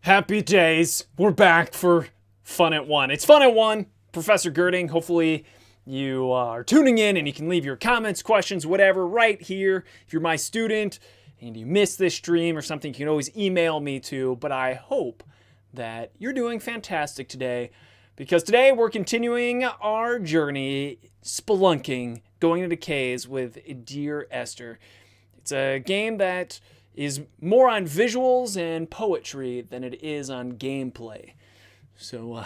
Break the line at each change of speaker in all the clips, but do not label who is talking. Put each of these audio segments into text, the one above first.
Happy days. We're back for Fun at One. It's Fun at One, Professor Gerding. Hopefully you are tuning in and you can leave your comments, questions, whatever, right here. If you're my student and you missed this stream or something, you can always email me too. But I hope that you're doing fantastic today, because today we're continuing our journey spelunking, going into caves with Dear Esther. It's a game that is more on visuals and poetry than it is on gameplay. So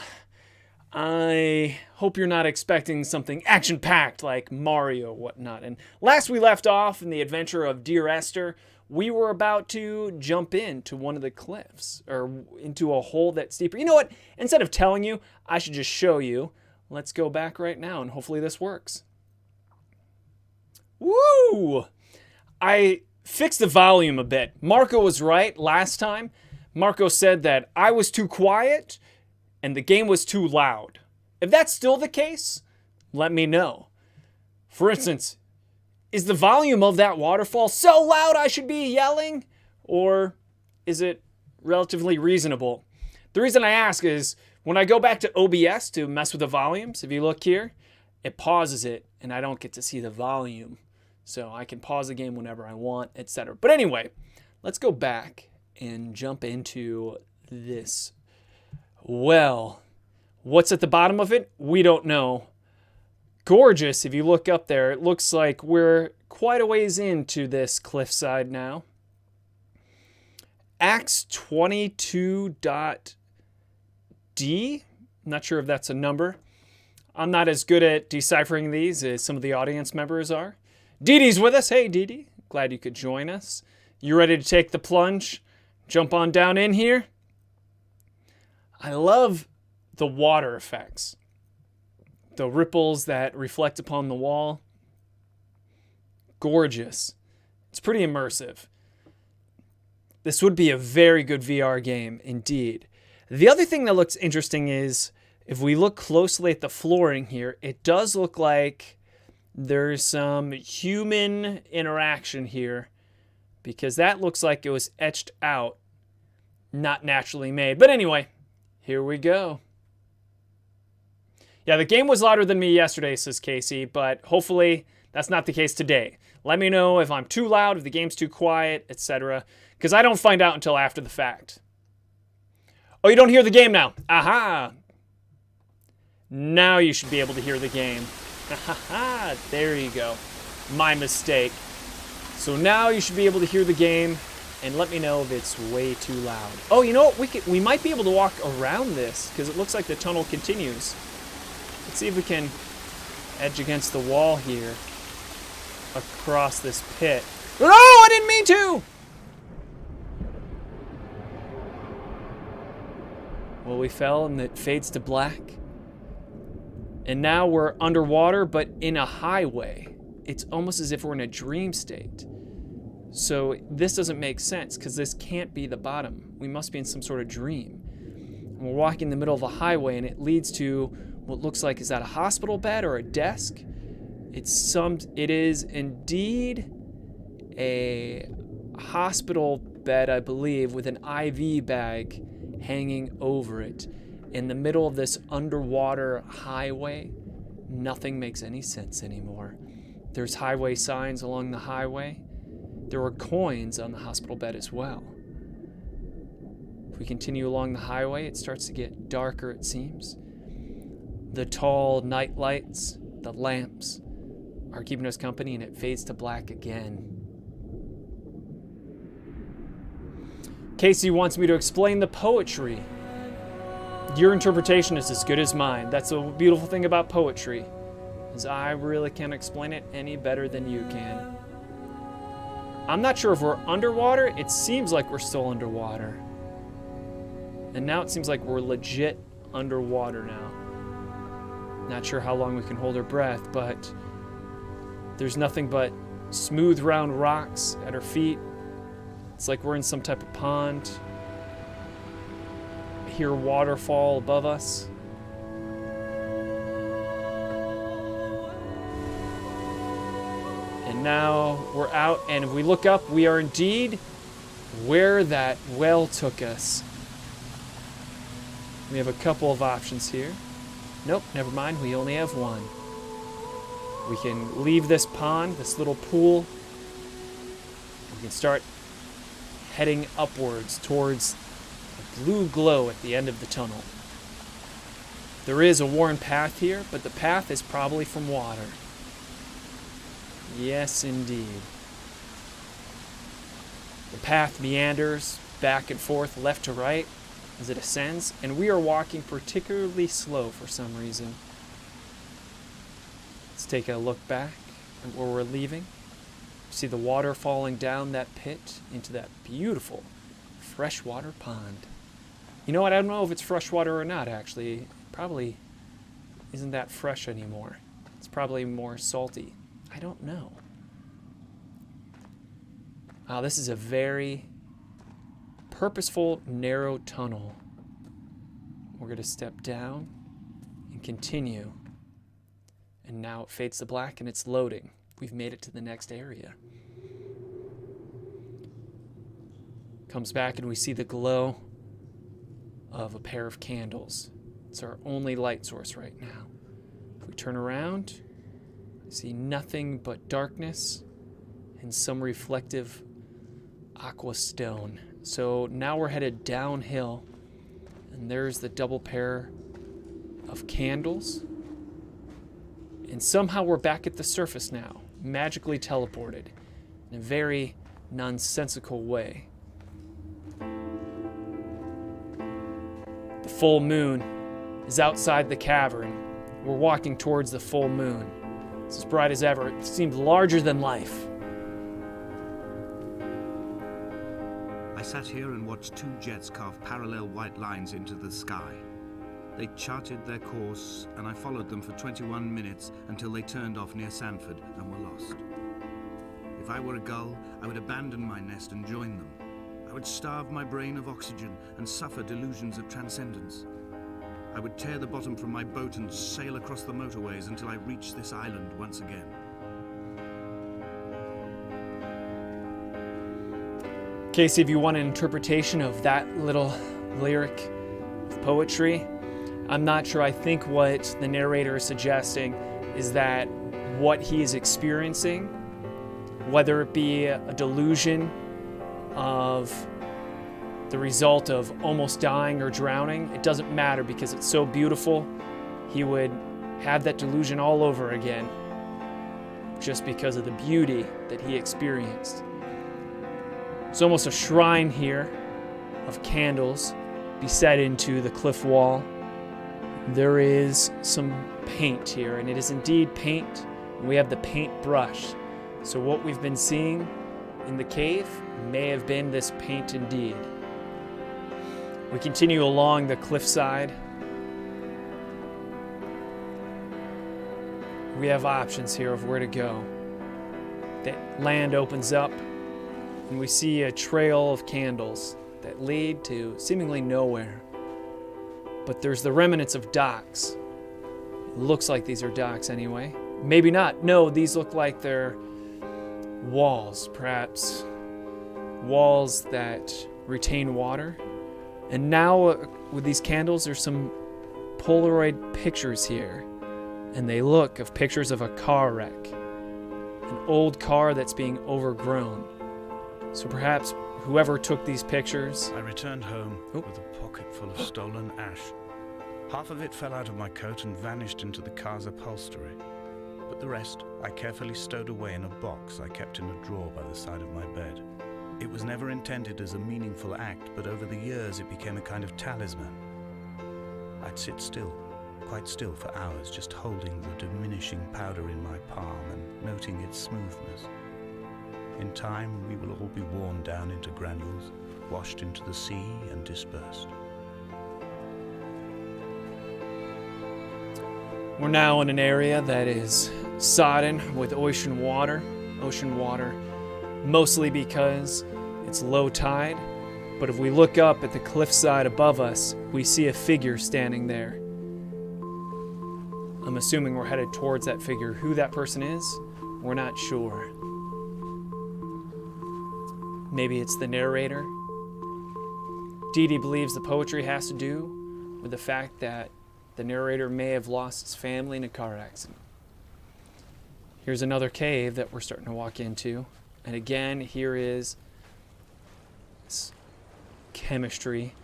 I hope you're not expecting something action-packed like Mario or whatnot. And last we left off in the adventure of Dear Esther, we were about to jump into one of the cliffs, or into a hole that's deeper. You know what? Instead of telling you, I should just show you. Let's go back right now and hopefully this works. Woo! I fixed the volume a bit. Marco was right last time. Marco said that I was too quiet and the game was too loud. If that's still the case, let me know. For instance, is the volume of that waterfall so loud I should be yelling? Or is it relatively reasonable? The reason I ask is when I go back to OBS to mess with the volumes, if you look here, it pauses it and I don't get to see the volume. So I can pause the game whenever I want, etc. But anyway, let's go back and jump into this. Well, what's at the bottom of it? We don't know. Gorgeous. If you look up there, it looks like we're quite a ways into this cliffside now. Acts 22.D. Not sure if that's a number. I'm not as good at deciphering these as some of the audience members are. Dee Dee's with us. Hey, Dee Dee. Glad you could join us. You ready to take the plunge? Jump on down in here? I love the water effects. The ripples that reflect upon the wall. Gorgeous. It's pretty immersive. This would be a very good VR game indeed. The other thing that looks interesting is if we look closely at the flooring here, it does look like there's some human interaction here, because that looks like it was etched out, not naturally made. But anyway, here we go. Yeah, the game was louder than me yesterday, says Casey, but hopefully that's not the case today. Let me know if I'm too loud, if the game's too quiet, etc., because I don't find out until after the fact. Oh, you don't hear the game now? Aha! Now you should be able to hear the game. There you go. My mistake. So now you should be able to hear the game, and let me know if it's way too loud. Oh, you know what? We might be able to walk around this, because it looks like the tunnel continues. Let's see if we can edge against the wall here across this pit. No, I didn't mean to! Well, we fell, and it fades to black. And now we're underwater, but in a highway. It's almost as if we're in a dream state. So this doesn't make sense, because this can't be the bottom. We must be in some sort of dream. And we're walking in the middle of a highway, and it leads to what looks like, is that a hospital bed or a desk? It is indeed a hospital bed, I believe, with an IV bag hanging over it. In the middle of this underwater highway, nothing makes any sense anymore. There's highway signs along the highway. There are coins on the hospital bed as well. If we continue along the highway, it starts to get darker, it seems. The tall night lights, the lamps, are keeping us company, and it fades to black again. Casey wants me to explain the poetry. Your interpretation is as good as mine. That's the beautiful thing about poetry, is I really can't explain it any better than you can. I'm not sure if we're underwater. It seems like we're still underwater. And now it seems like we're legit underwater now. Not sure how long we can hold our breath, but there's nothing but smooth round rocks at our feet. It's like we're in some type of pond. Hear a waterfall above us. And now we're out, and if we look up, we are indeed where that well took us. We have a couple of options here. Nope, never mind, we only have one. We can leave this pond, this little pool. We can start heading upwards towards a blue glow at the end of the tunnel. There is a worn path here, but the path is probably from water. Yes, indeed. The path meanders back and forth, left to right, as it ascends, and we are walking particularly slow for some reason. Let's take a look back at where we're leaving. See the water falling down that pit into that beautiful freshwater pond. You know what? I don't know if it's freshwater or not, actually. It probably isn't that fresh anymore. It's probably more salty. I don't know. Wow, this is a very purposeful, narrow tunnel. We're going to step down and continue. And now it fades to black and it's loading. We've made it to the next area. Comes back and we see the glow of a pair of candles. It's our only light source right now. If we turn around, we see nothing but darkness and some reflective aqua stone. So now we're headed downhill, and there's the double pair of candles. And somehow we're back at the surface now, magically teleported in a very nonsensical way. The full moon is outside the cavern. We're walking towards the full moon. It's as bright as ever. It seems larger than life.
I sat here and watched two jets carve parallel white lines into the sky. They charted their course, and I followed them for 21 minutes until they turned off near Sanford and were lost. If I were a gull, I would abandon my nest and join them. I would starve my brain of oxygen and suffer delusions of transcendence. I would tear the bottom from my boat and sail across the motorways until I reached this island once again.
Casey, if you want an interpretation of that little lyric of poetry, I'm not sure. I think what the narrator is suggesting is that what he is experiencing, whether it be a delusion of the result of almost dying or drowning, it doesn't matter because it's so beautiful. He would have that delusion all over again just because of the beauty that he experienced. It's almost a shrine here of candles beset into the cliff wall. There is some paint here, and it is indeed paint. We have the paint brush. So what we've been seeing in the cave may have been this paint indeed. We continue along the cliffside. We have options here of where to go. The land opens up, and we see a trail of candles that lead to seemingly nowhere. But there's the remnants of docks. It looks like these are docks anyway. Maybe not. No, these look like they're walls, perhaps. Walls that retain water. And now with these candles, there's some Polaroid pictures here. And they look of pictures of a car wreck. An old car that's being overgrown. So perhaps whoever took these pictures...
I returned home with a pocket full of stolen ash. Half of it fell out of my coat and vanished into the car's upholstery. But the rest I carefully stowed away in a box I kept in a drawer by the side of my bed. It was never intended as a meaningful act, but over the years it became a kind of talisman. I'd sit still, quite still for hours, just holding the diminishing powder in my palm and noting its smoothness. In time, we will all be worn down into granules, washed into the sea and dispersed.
We're now in an area that is sodden with ocean water. Mostly because it's low tide. But if we look up at the cliffside above us, we see a figure standing there. I'm assuming we're headed towards that figure. Who that person is, we're not sure. Maybe it's the narrator. Dee Dee believes the poetry has to do with the fact that the narrator may have lost his family in a car accident. Here's another cave that we're starting to walk into. And again, here is this chemistry.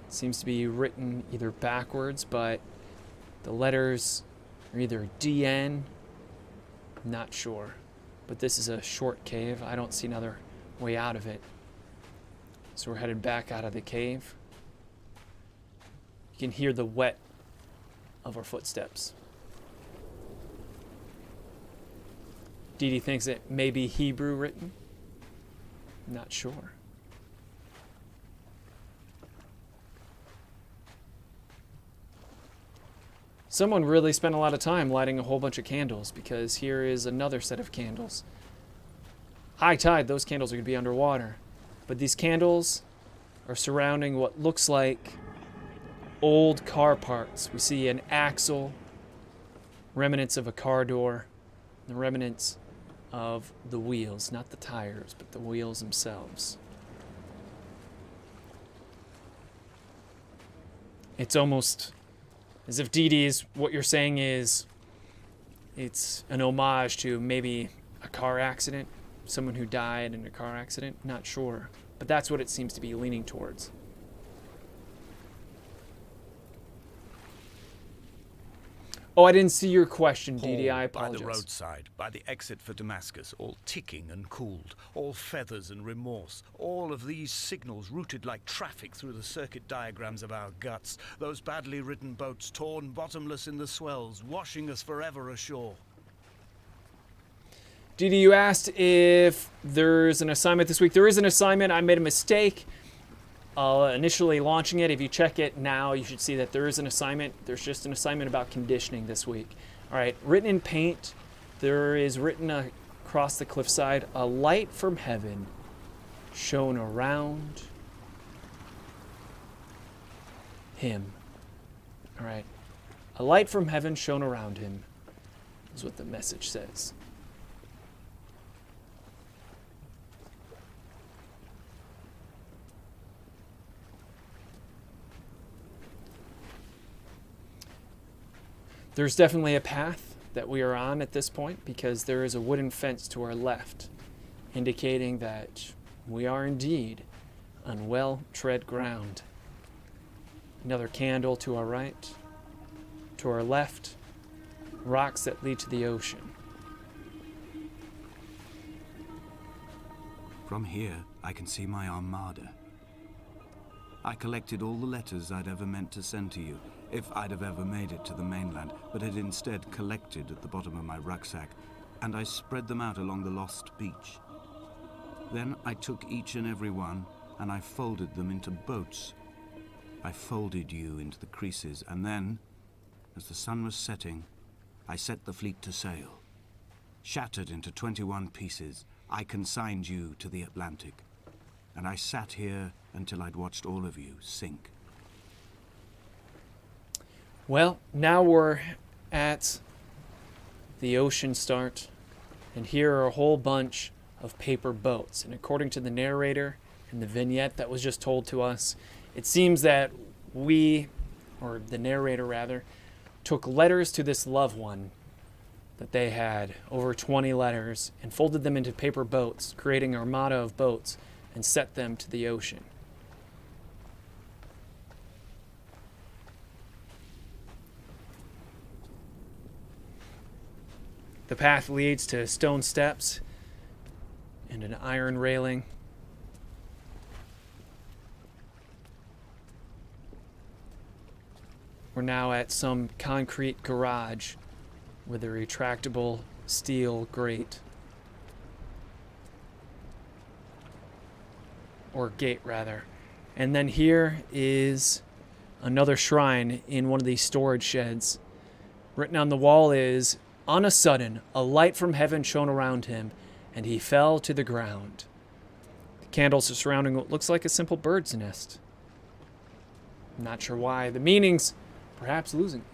It seems to be written either backwards, but the letters are either DN, not sure. But this is a short cave. I don't see another way out of it. So we're headed back out of the cave. You can hear the wet of our footsteps. Dee Dee thinks it may be Hebrew written. Not sure. Someone really spent a lot of time lighting a whole bunch of candles, because here is another set of candles. High tide, those candles are going to be underwater. But these candles are surrounding what looks like old car parts. We see an axle, remnants of a car door, the remnants of the wheels, not the tires, but the wheels themselves. It's almost as if Dee Dee's, what you're saying is, it's an homage to maybe a car accident, someone who died in a car accident, not sure. But that's what it seems to be leaning towards. Oh, I didn't see your question, Dee Dee. I apologize.
By the roadside, by the exit for Damascus, all ticking and cooled, all feathers and remorse, all of these signals routed like traffic through the circuit diagrams of our guts, those badly ridden boats torn bottomless in the swells, washing us forever ashore.
Dee Dee, you asked if there's an assignment this week. There is an assignment. I made a mistake initially launching it. If you check it now, you should see that there is an assignment. There's just an assignment about conditioning this week. All right, written in paint, there is written across the cliffside, a light from heaven shone around him. All right, a light from heaven shone around him is what the message says. There's definitely a path that we are on at this point, because there is a wooden fence to our left, indicating that we are indeed on well-tread ground. Another candle to our right. To our left, rocks that lead to the ocean.
From here, I can see my armada. I collected all the letters I'd ever meant to send to you, if I'd have ever made it to the mainland, but had instead collected at the bottom of my rucksack, and I spread them out along the lost beach. Then I took each and every one, and I folded them into boats. I folded you into the creases, and then, as the sun was setting, I set the fleet to sail. Shattered into 21 pieces, I consigned you to the Atlantic, and I sat here until I'd watched all of you sink.
Well, now we're at the ocean start, and here are a whole bunch of paper boats. And according to the narrator and the vignette that was just told to us, it seems that we, or the narrator rather, took letters to this loved one that they had, over 20 letters, and folded them into paper boats, creating an armada of boats, and set them to the ocean. The path leads to stone steps and an iron railing. We're now at some concrete garage with a retractable steel grate. Or gate, rather. And then here is another shrine in one of these storage sheds. Written on the wall is, "On a sudden, a light from heaven shone around him, and he fell to the ground." The candles are surrounding what looks like a simple bird's nest. I'm not sure why. The meaning's perhaps losing me.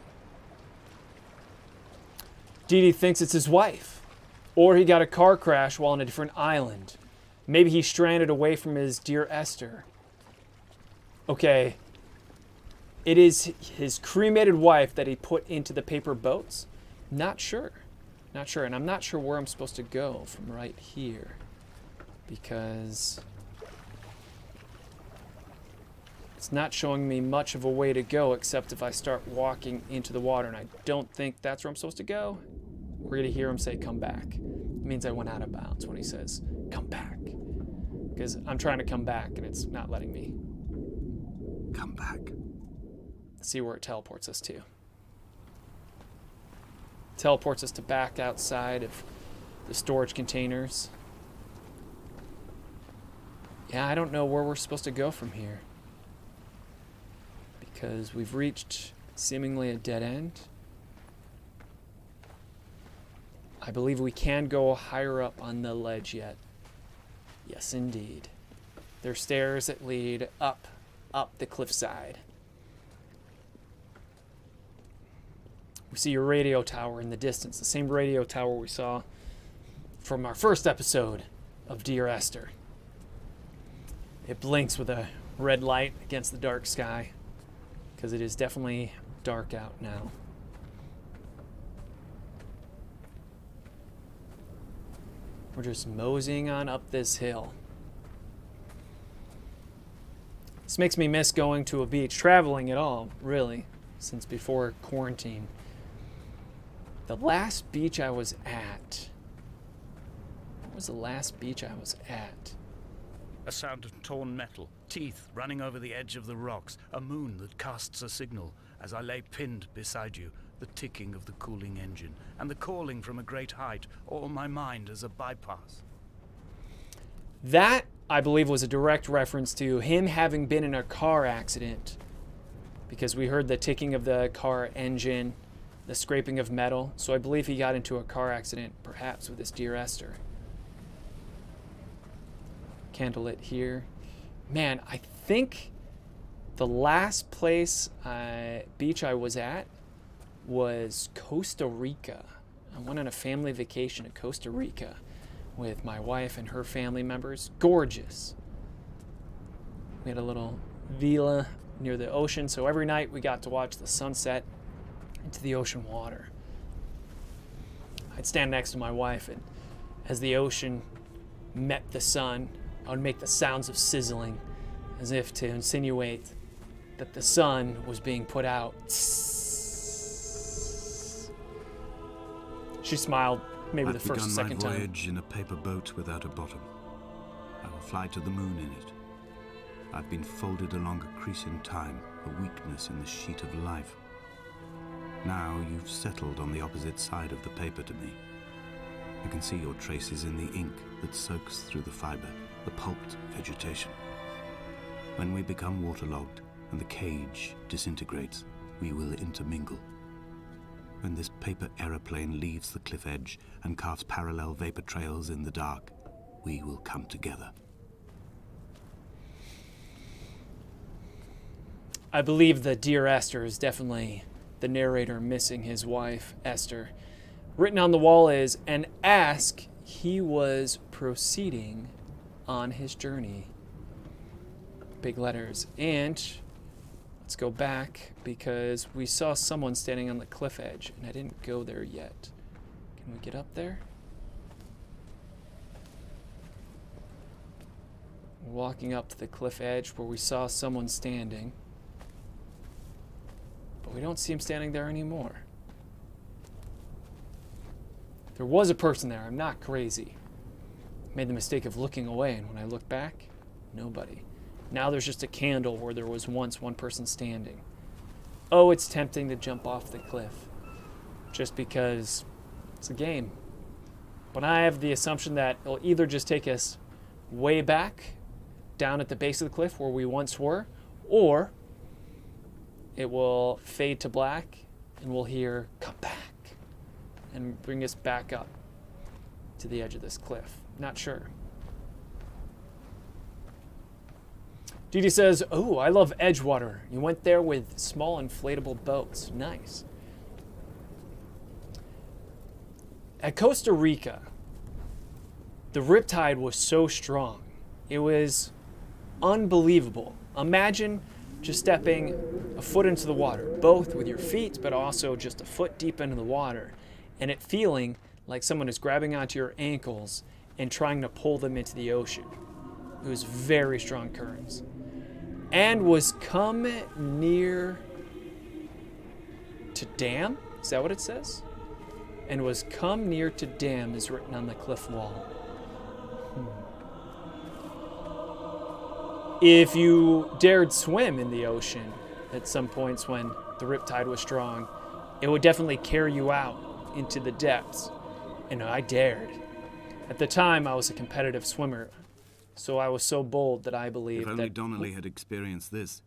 Dee Dee thinks it's his wife, or he got a car crash while on a different island. Maybe he's stranded away from his dear Esther. Okay. It is his cremated wife that he put into the paper boats? Not sure. Not sure. And I'm not sure where I'm supposed to go from right here. Because it's not showing me much of a way to go except if I start walking into the water. And I don't think that's where I'm supposed to go. We're going to hear him say, come back. It means I went out of bounds when he says, come back. Because I'm trying to come back and it's not letting me.
Come back.
See where it teleports us to. Teleports us to back outside of the storage containers. Yeah, I don't know where we're supposed to go from here. Because we've reached seemingly a dead end. I believe we can go higher up on the ledge yet. Yes, indeed. There are stairs that lead up the cliffside. We see your radio tower in the distance, the same radio tower we saw from our first episode of Dear Esther. It blinks with a red light against the dark sky, because it is definitely dark out now. We're just moseying on up this hill. This makes me miss going to a beach, traveling at all, really, since before quarantine. The last beach I was at... What was the last beach I was at?
A sound of torn metal, teeth running over the edge of the rocks, a moon that casts a signal as I lay pinned beside you, the ticking of the cooling engine, and the calling from a great height, all my mind as a bypass.
That, I believe, was a direct reference to him having been in a car accident, because we heard the ticking of the car engine, the scraping of metal, so I believe he got into a car accident, perhaps with this Dear Esther. Candlelit here. Man, I think the last beach I was at was Costa Rica. I went on a family vacation to Costa Rica with my wife and her family members. Gorgeous. We had a little villa near the ocean, so every night we got to watch the sunset into the ocean water. I'd stand next to my wife, and as the ocean met the sun, I would make the sounds of sizzling, as if to insinuate that the sun was being put out. She smiled, maybe the first or second time.
I've begun my voyage in a paper boat without a bottom. I will fly to the moon in it. I've been folded along a crease in time, a weakness in the sheet of life. Now you've settled on the opposite side of the paper to me. I can see your traces in the ink that soaks through the fiber, the pulped vegetation. When we become waterlogged and the cage disintegrates, we will intermingle. When this paper aeroplane leaves the cliff edge and carves parallel vapor trails in the dark, we will come together.
I believe that Dear Esther is definitely the narrator missing his wife, Esther. Written on the wall is, and ask he was proceeding on his journey. Big letters. And let's go back, because we saw someone standing on the cliff edge, and I didn't go there yet. Can we get up there? We're walking up to the cliff edge where we saw someone standing, but we don't see him standing there anymore. There was a person there. I'm not crazy. Made the mistake of looking away, and when I look back, nobody. Now there's just a candle where there was once one person standing. Oh, it's tempting to jump off the cliff, just because it's a game. But I have the assumption that it'll either just take us way back, down at the base of the cliff where we once were, or it will fade to black, and we'll hear, come back, and bring us back up to the edge of this cliff. Not sure. Dee Dee says, oh, I love Edgewater. You went there with small inflatable boats. Nice. At Costa Rica, the riptide was so strong. It was unbelievable. Imagine just stepping a foot into the water, both with your feet, but also just a foot deep into the water, and it feeling like someone is grabbing onto your ankles and trying to pull them into the ocean. It was very strong currents. And was come near to dam? Is that what it says? And was come near to dam is written on the cliff wall. If you dared swim in the ocean at some points when the riptide was strong, it would definitely carry you out into the depths. And I dared. At the time, I was a competitive swimmer, so I was so bold that I believed that...
If only Donnelly had experienced this,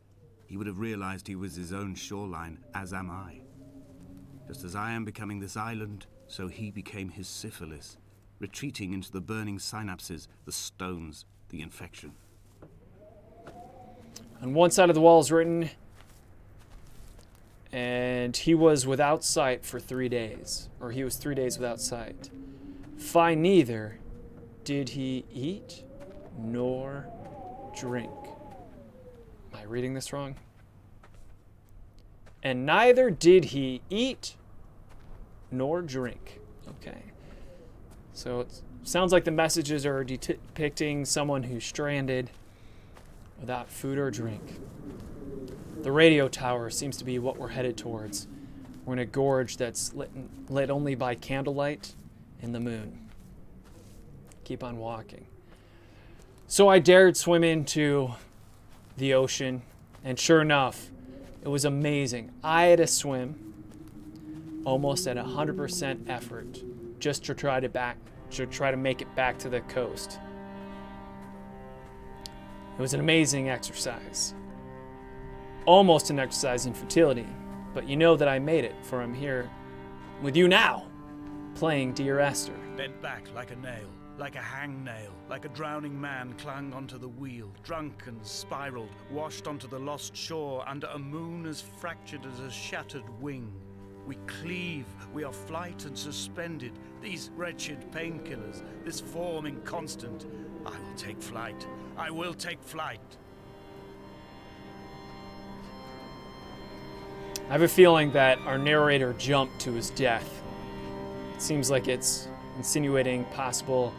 he would have realized he was his own shoreline, as am I. Just as I am becoming this island, so he became his syphilis, retreating into the burning synapses, the stones, the infection.
On one side of the wall is written, and he was without sight for 3 days, or he was 3 days without sight. Find neither did he eat nor drink. Am I reading this wrong? And neither did he eat nor drink. Okay. So it sounds like the messages are depicting someone who's stranded without food or drink. The radio tower seems to be what we're headed towards. We're in a gorge that's lit only by candlelight and the moon. Keep on walking. So I dared swim into the ocean, and sure enough, it was amazing. I had to swim almost at 100% effort just to try to make it back to the coast. It was an amazing exercise. Almost an exercise in futility, but you know that I made it, for I'm here with you now, playing Dear Esther.
Bent back like a nail, like a hangnail, like a drowning man clung onto the wheel, drunk and spiraled, washed onto the lost shore under a moon as fractured as a shattered wing. We cleave, we are flight and suspended, these wretched painkillers, this form inconstant. I will take flight, I will take flight.
I have a feeling that our narrator jumped to his death. It seems like it's insinuating possible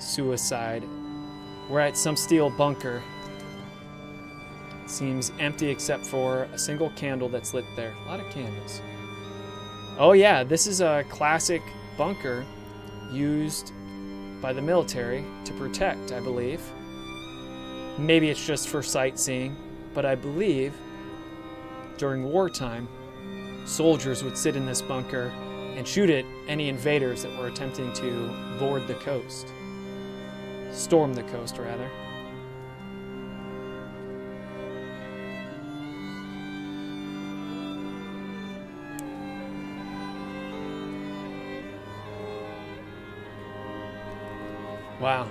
suicide. We're at some steel bunker. It seems empty except for a single candle that's lit there. A lot of candles. Oh yeah, this is a classic bunker used by the military to protect, I believe. Maybe it's just for sightseeing, but I believe during wartime, soldiers would sit in this bunker and shoot at any invaders that were attempting to board the coast. Storm the coast, rather. Wow.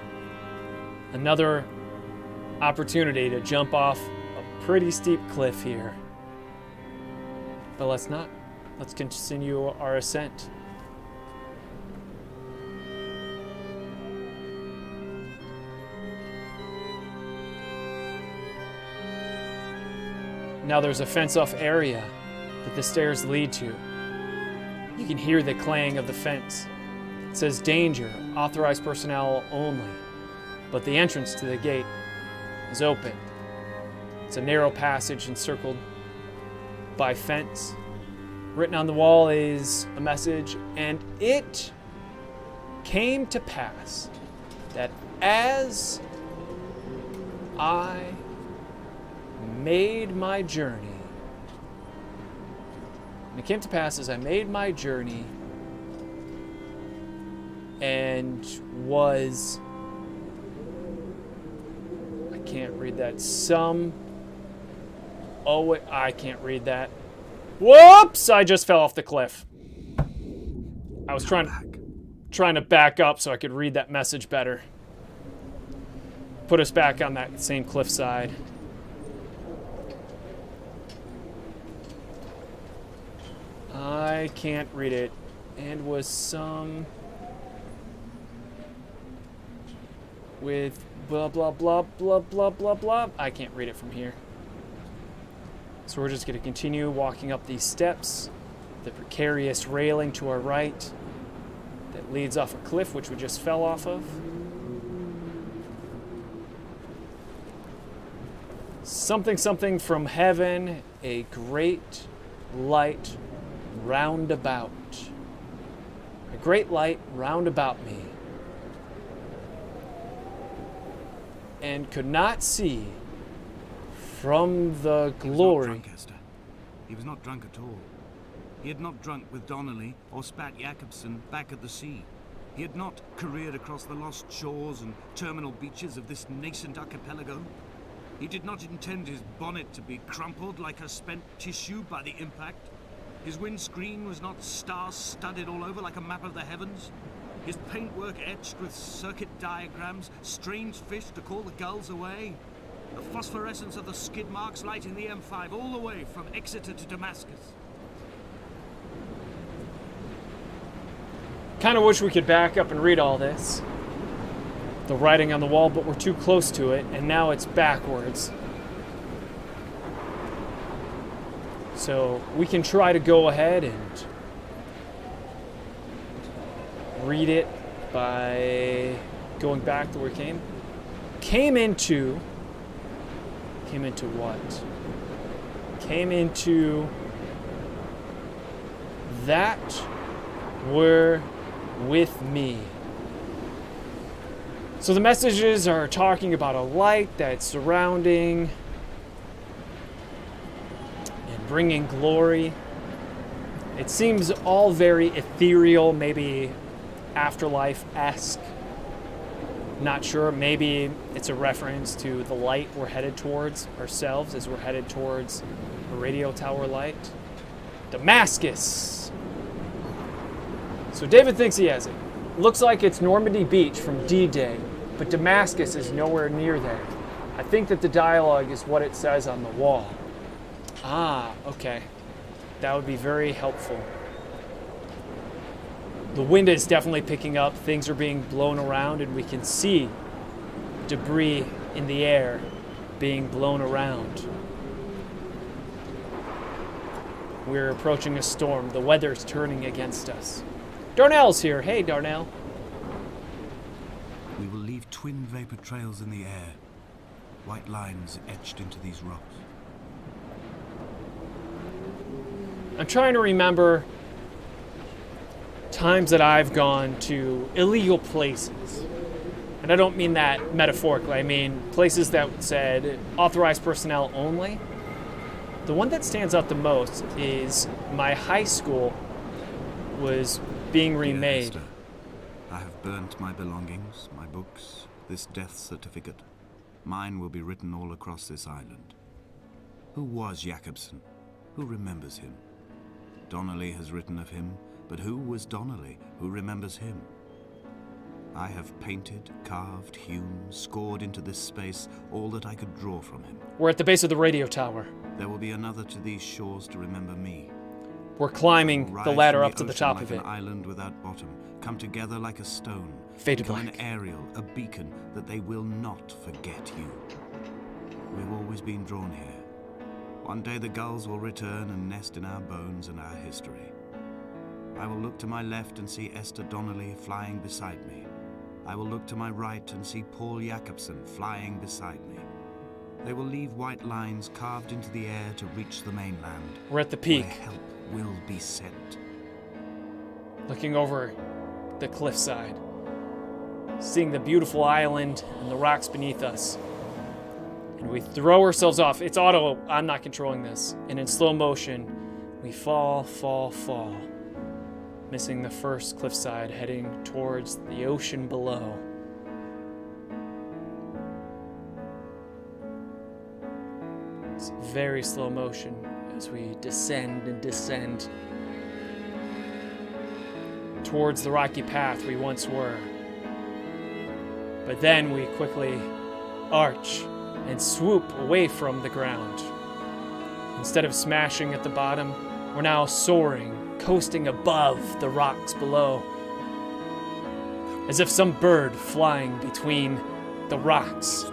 Another opportunity to jump off a pretty steep cliff here. But let's not. Let's continue our ascent. Now there's a fence-off area that the stairs lead to. You can hear the clang of the fence. It says danger, authorized personnel only, but the entrance to the gate is open. It's a narrow passage encircled by fence. Written on the wall is a message, and it came to pass that as I made my journey, and it came to pass as I made my journey and was, I can't read that, I can't read that. Whoops! I just fell off the cliff. I was trying to back up so I could read that message better. Put us back on that same cliffside. I can't read it. And was some with blah blah blah blah blah blah blah. I can't read it from here. So we're just going to continue walking up these steps, the precarious railing to our right that leads off a cliff which we just fell off of. Something from heaven, a great light round about. A great light round about me. And could not see from the glory.
He was not drunk, Esther. He was not drunk at all. He had not drunk with Donnelly or spat Jakobsen back at the sea. He had not careered across the lost shores and terminal beaches of this nascent archipelago. He did not intend his bonnet to be crumpled like a spent tissue by the impact. His windscreen was not star-studded all over like a map of the heavens. His paintwork etched with circuit diagrams, strange fish to call the gulls away. The phosphorescence of the skid marks lighting the M5 all the way from Exeter to Damascus.
Kind of wish we could back up and read all this. The writing on the wall, but we're too close to it, and now it's backwards. So we can try to go ahead and read it by going back to where we came. Came into what? Came into that were with me. So the messages are talking about a light that's surrounding and bringing glory. It seems all very ethereal, maybe afterlife-esque. Not sure, maybe it's a reference to the light we're headed towards ourselves as we're headed towards a radio tower light. Damascus! So David thinks he has it. Looks like it's Normandy Beach from D-Day, but Damascus is nowhere near there. I think that the dialogue is what it says on the wall. Ah, okay. That would be very helpful. The wind is definitely picking up. Things are being blown around, and we can see debris in the air being blown around. We're approaching a storm. The weather's turning against us. Darnell's here. Hey, Darnell.
We will leave twin vapor trails in the air, white lines etched into these rocks.
I'm trying to remember times that I've gone to illegal places. And I don't mean that metaphorically. I mean places that said authorized personnel only. The one that stands out the most is my high school was being remade.
Dear Esther, I have burnt my belongings, my books, this death certificate. Mine will be written all across this island. Who was Jakobsen? Who remembers him? Donnelly has written of him, but who was Donnelly? Who remembers him? I have painted, carved, hewn, scored into this space all that I could draw from him.
We're at the base of the radio tower.
There will be another to these shores to remember me.
We're climbing the ladder up to the top of it.
An island without bottom, come together like a stone.
Fade to
become
black.
An aerial, a beacon that they will not forget you. We've always been drawn here. One day the gulls will return and nest in our bones and our history. I will look to my left and see Esther Donnelly flying beside me. I will look to my right and see Paul Jakobsen flying beside me. They will leave white lines carved into the air to reach the mainland.
We're at the peak.
Where help will be sent.
Looking over the cliffside, seeing the beautiful island and the rocks beneath us. And we throw ourselves off. It's auto, I'm not controlling this. And in slow motion, we fall, missing the first cliffside, heading towards the ocean below. It's very slow motion as we descend and descend towards the rocky path we once were. But then we quickly arch and swoop away from the ground. Instead of smashing at the bottom, we're now soaring, coasting above the rocks below, as if some bird flying between the rocks.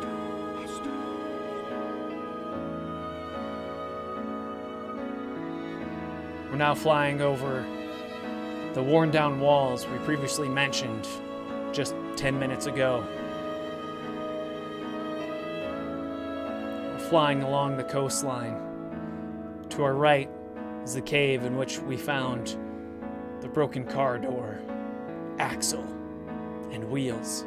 We're now flying over the worn down walls we previously mentioned just 10 minutes ago. We're flying along the coastline. To our right is the cave in which we found the broken car door, axle, and wheels.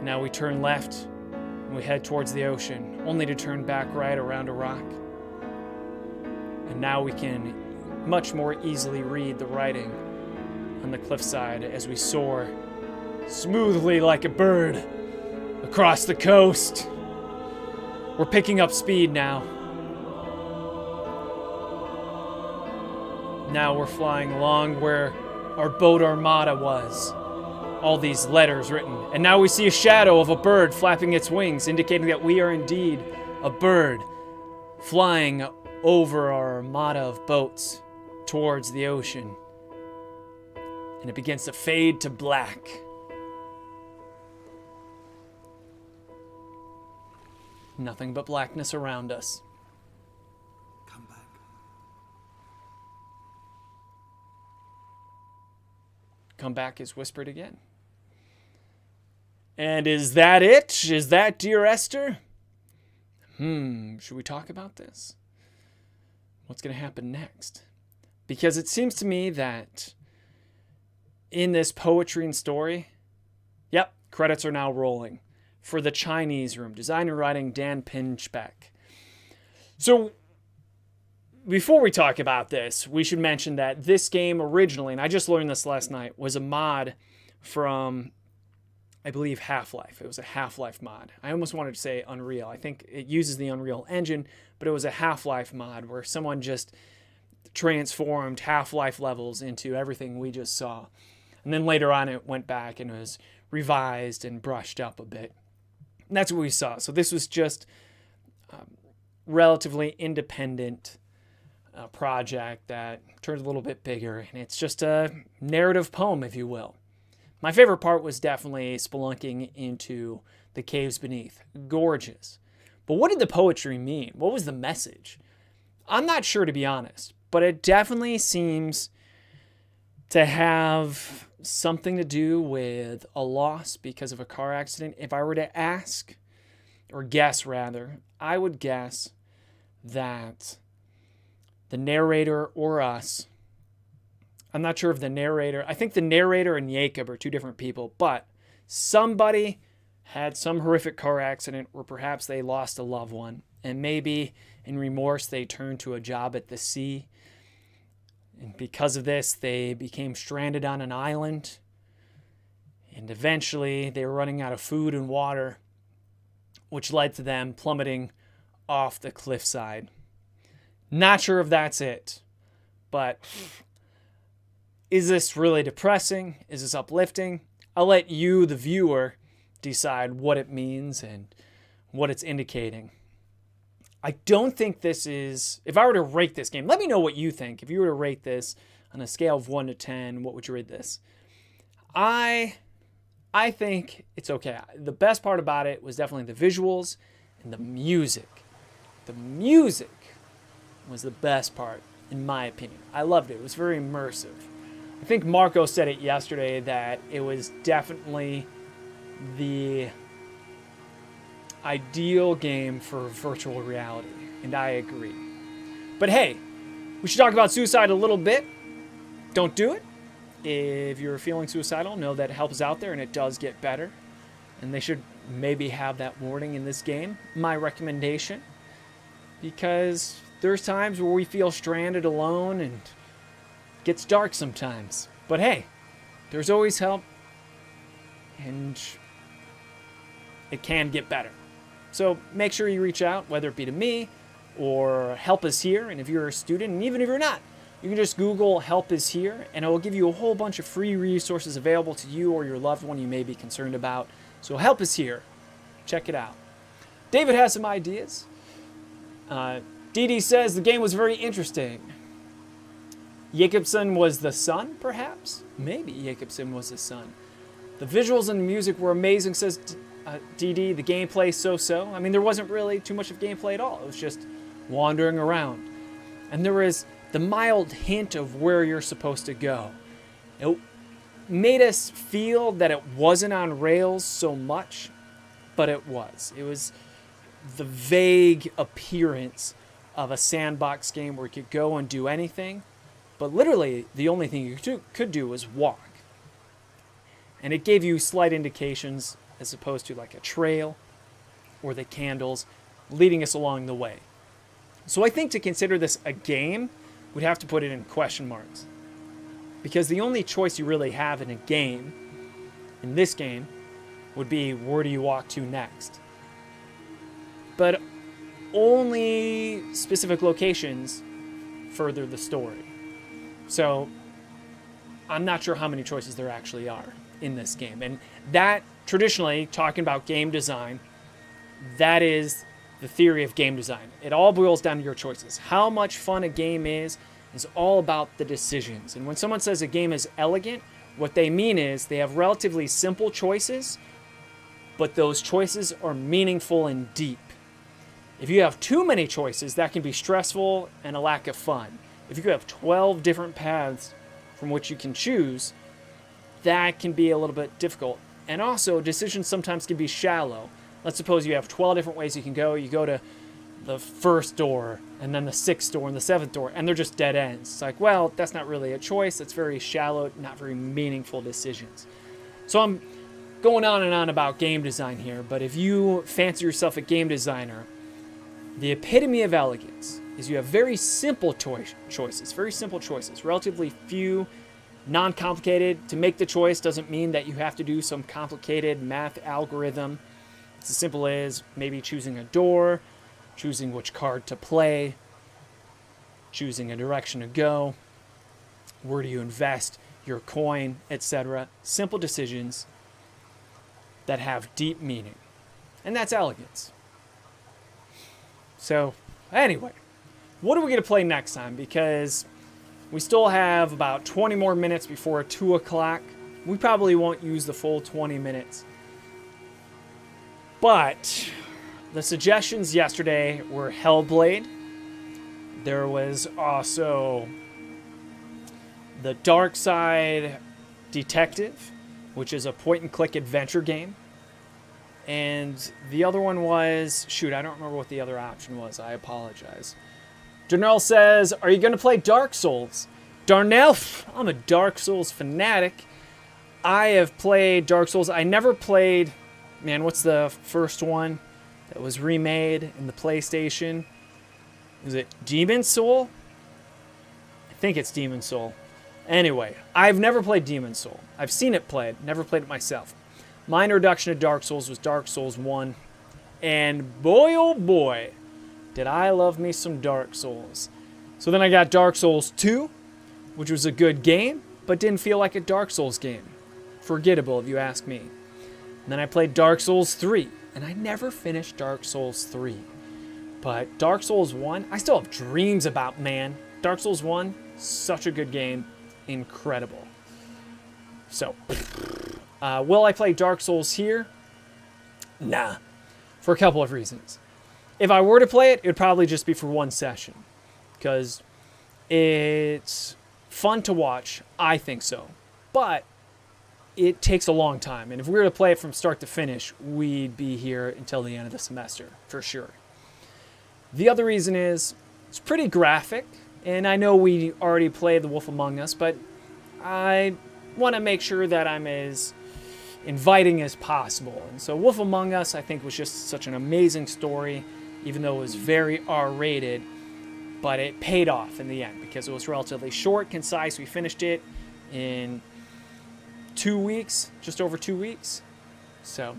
Now we turn left and we head towards the ocean, only to turn back right around a rock. And now we can much more easily read the writing on the cliffside as we soar smoothly like a bird across the coast. We're picking up speed now. Now we're flying along where our boat armada was. All these letters written. And now we see a shadow of a bird flapping its wings, indicating that we are indeed a bird flying over our armada of boats towards the ocean. And it begins to fade to black. Nothing but blackness around us.
Come back.
Come back is whispered again. And is that it? Is that dear Esther? Should we talk about this? What's going to happen next? Because it seems to me that in this poetry and story, yep, credits are now rolling for the Chinese room. Design and writing, Dan Pinchbeck. So before we talk about this, we should mention that this game originally, and I just learned this last night, was a mod from, I believe, Half-Life. It was a Half-Life mod. I almost wanted to say Unreal. I think it uses the Unreal Engine, but it was a Half-Life mod where someone just transformed Half-Life levels into everything we just saw. And then later on it went back and was revised and brushed up a bit. And that's what we saw. So this was just relatively independent project that turned a little bit bigger. And it's just a narrative poem, if you will. My favorite part was definitely spelunking into the caves beneath. Gorgeous. But what did the poetry mean? What was the message? I'm not sure, to be honest. But it definitely seems to have something to do with a loss because of a car accident. If I were to ask, or guess rather, I would guess that the narrator or us, I'm not sure if the narrator, I think the narrator and Jacob are two different people, but somebody had some horrific car accident where perhaps they lost a loved one, and maybe in remorse they turned to a job at the sea. And because of this, they became stranded on an island. And eventually, they were running out of food and water, which led to them plummeting off the cliffside. Not sure if that's it. But is this really depressing? Is this uplifting? I'll let you, the viewer, decide what it means and what it's indicating. I don't think this is, if I were to rate this game, let me know what you think. If you were to rate this on a scale of 1 to 10, what would you rate this? I think it's okay. The best part about it was definitely the visuals and the music. The music was the best part, in my opinion. I loved it. It was very immersive. I think Marco said it yesterday that it was definitely the ideal game for virtual reality, and I agree. But hey, we should talk about suicide a little bit. Don't do it. If you're feeling suicidal, know that help is out there and it does get better. And they should maybe have that warning in this game. My recommendation. Because there's times where we feel stranded alone and it gets dark sometimes. But hey, there's always help. And it can get better. So make sure you reach out, whether it be to me or Help Is Here. And if you're a student, and even if you're not, you can just Google Help Is Here, and it will give you a whole bunch of free resources available to you or your loved one you may be concerned about. So Help Is Here. Check it out. David has some ideas. Dee says the game was very interesting. Jacobson was the son, perhaps? Maybe Jacobson was the son. The visuals and the music were amazing, says DD. The gameplay so-so. I mean, there wasn't really too much of gameplay at all. It was just wandering around. And there was the mild hint of where you're supposed to go. It made us feel that it wasn't on rails so much, but it was. It was the vague appearance of a sandbox game where you could go and do anything, but literally the only thing you could do was walk. And it gave you slight indications as opposed to like a trail or the candles leading us along the way. So I think to consider this a game, we'd have to put it in question marks. Because the only choice you really have in a game, in this game, would be where do you walk to next. But only specific locations further the story. So I'm not sure how many choices there actually are in this game. And that, traditionally, talking about game design, that is the theory of game design. It all boils down to your choices. How much fun a game is all about the decisions. And when someone says a game is elegant, what they mean is they have relatively simple choices, but those choices are meaningful and deep. If you have too many choices, that can be stressful and a lack of fun. If you have 12 different paths from which you can choose, that can be a little bit difficult. And also, decisions sometimes can be shallow. Let's suppose you have 12 different ways you can go. You go to the first door, and then the sixth door, and the seventh door, and they're just dead ends. It's like, well, that's not really a choice. It's very shallow, not very meaningful decisions. So I'm going on and on about game design here, but if you fancy yourself a game designer, the epitome of elegance is you have very simple choices, relatively few, non-complicated. To make the choice doesn't mean that you have to do some complicated math algorithm. It's as simple as maybe choosing a door, choosing which card to play, choosing a direction to go, where do you invest your coin, etc. Simple decisions that have deep meaning. And that's elegance. So, anyway, what are we going to play next time? Because we still have about 20 more minutes before 2 o'clock. We probably won't use the full 20 minutes. But the suggestions yesterday were Hellblade. There was also the Dark Side Detective, which is a point-and-click adventure game. And the other one was... Shoot, I don't remember what the other option was. I apologize. Darnell says, are you going to play Dark Souls? Darnell, I'm a Dark Souls fanatic. I have played Dark Souls. I never played... Man, what's the first one that was remade in the PlayStation? Is it Demon Soul? I think it's Demon Soul. Anyway, I've never played Demon Soul. I've seen it played, never played it myself. My introduction to Dark Souls was Dark Souls 1. And boy, oh boy, did I love me some Dark Souls. So then I got Dark Souls 2, which was a good game, but didn't feel like a Dark Souls game. Forgettable, if you ask me. And then I played Dark Souls 3, and I never finished Dark Souls 3. But Dark Souls 1, I still have dreams about, man. Dark Souls 1, such a good game. Incredible. So, will I play Dark Souls here? Nah. For a couple of reasons. If I were to play it, it would probably just be for one session. Because it's fun to watch. I think so. But it takes a long time. And if we were to play it from start to finish, we'd be here until the end of the semester, for sure. The other reason is it's pretty graphic. And I know we already played The Wolf Among Us, but I want to make sure that I'm as inviting as possible. And so Wolf Among Us, I think, was just such an amazing story, even though it was very R-rated. But it paid off in the end because it was relatively short, concise. We finished it in 2 weeks, just over 2 weeks. So,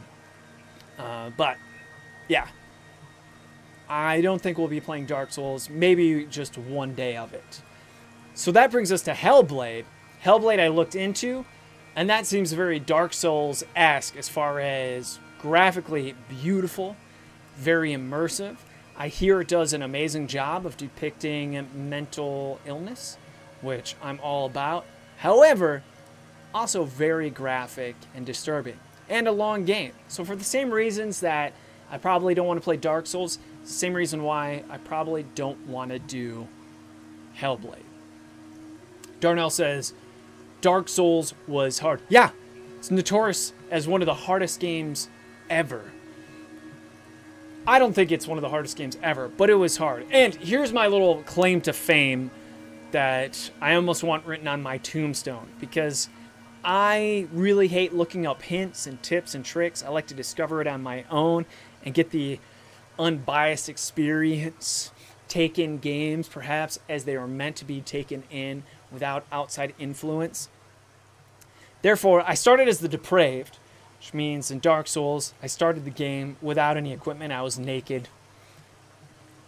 but yeah, I don't think we'll be playing Dark Souls, maybe just one day of it. So that brings us to Hellblade. Hellblade I looked into, and that seems very Dark Souls-esque as far as graphically beautiful, very immersive. I hear it does an amazing job of depicting mental illness, which I'm all about. However, also very graphic and disturbing, and a long game. So for the same reasons that I probably don't want to play Dark Souls, it's the same reason why I probably don't want to do Hellblade. Darnell says, Dark Souls was hard. Yeah, it's notorious as one of the hardest games ever. I don't think it's one of the hardest games ever, but it was hard. And here's my little claim to fame that I almost want written on my tombstone, because I really hate looking up hints and tips and tricks. I like to discover it on my own and get the unbiased experience, take in games perhaps as they were meant to be taken in without outside influence. Therefore, I started as the depraved, which means in Dark Souls, I started the game without any equipment. I was naked.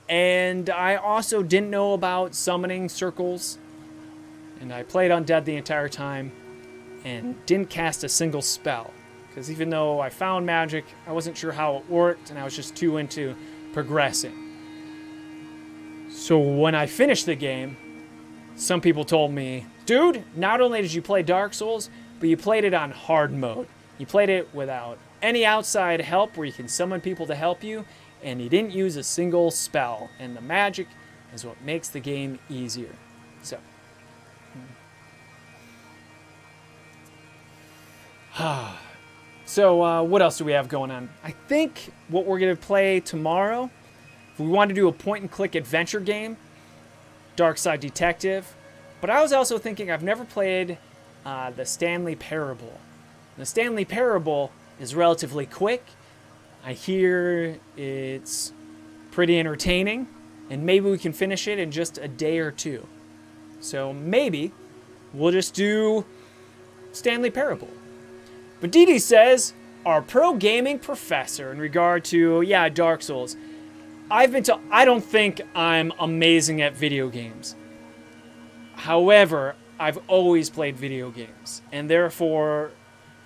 And I also didn't know about summoning circles. And I played undead the entire time and didn't cast a single spell. Because even though I found magic, I wasn't sure how it worked, and I was just too into progressing. So when I finished the game, some people told me, dude, not only did you play Dark Souls, but you played it on hard mode. You played it without any outside help where you can summon people to help you, and you didn't use a single spell. And the magic is what makes the game easier. So, what else do we have going on? I think what we're going to play tomorrow, if we want to do a point-and-click adventure game, Dark Side Detective. But I was also thinking I've never played the Stanley Parable. The Stanley Parable is relatively quick. I hear it's pretty entertaining, and maybe we can finish it in just a day or two. So maybe we'll just do Stanley Parable. But Dee Dee says, our pro gaming professor in regard to, Dark Souls. I don't think I'm amazing at video games. However, I've always played video games, and therefore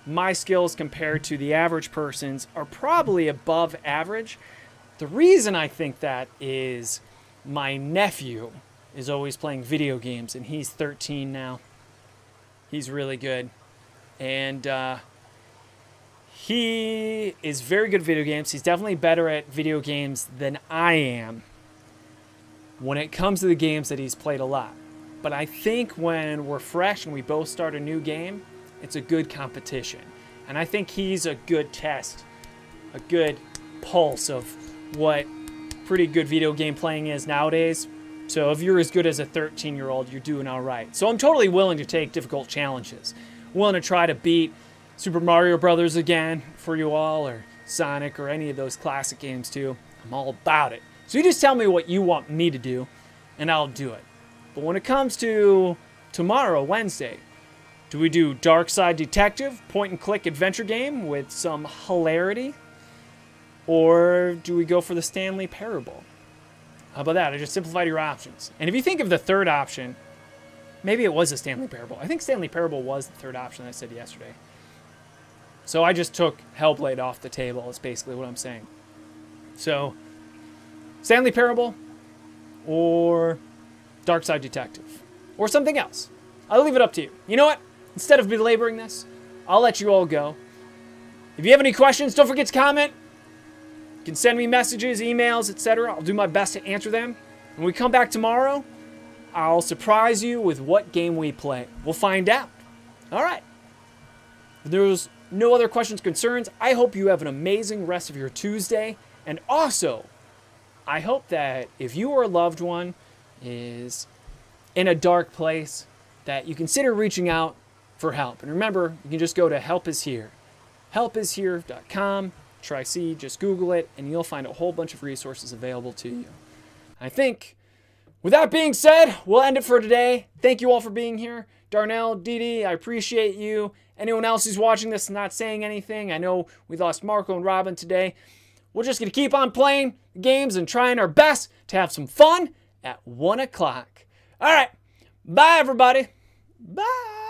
my skills compared to the average person's are probably above average. The reason I think that is my nephew is always playing video games, and he's 13 now. He's really good. And he is very good at video games. He's definitely better at video games than I am when it comes to the games that he's played a lot. But I think when we're fresh and we both start a new game, it's a good competition. And I think he's a good test, a good pulse of what pretty good video game playing is nowadays. So if you're as good as a 13-year-old, you're doing all right. So I'm totally willing to take difficult challenges. Willing to try to beat Super Mario Brothers again for you all, or Sonic, or any of those classic games too. I'm all about it. So you just tell me what you want me to do, and I'll do it. But when it comes to tomorrow, Wednesday, do we do Dark Side Detective, point-and-click adventure game with some hilarity? Or do we go for the Stanley Parable? How about that? I just simplified your options. And if you think of the third option, maybe it was a Stanley Parable. I think Stanley Parable was the third option I said yesterday. So I just took Hellblade off the table, is basically what I'm saying. So, Stanley Parable or Dark Side Detective or something else. I'll leave it up to you. You know what? Instead of belaboring this, I'll let you all go. If you have any questions, don't forget to comment. You can send me messages, emails, etc. I'll do my best to answer them. When we come back tomorrow, I'll surprise you with what game we play. We'll find out. All right. If there's no other questions, concerns, I hope you have an amazing rest of your Tuesday. And also, I hope that if you or a loved one is in a dark place, that you consider reaching out for help. And remember, you can just go to Help Is Here. helpishere.com. Try C, just Google it, and you'll find a whole bunch of resources available to you. I think, with that being said, we'll end it for today. Thank you all for being here. Darnell, Dee Dee, I appreciate you. Anyone else who's watching this and not saying anything, I know we lost Marco and Robin today. We're just going to keep on playing games and trying our best to have some fun at 1 o'clock. All right. Bye, everybody. Bye.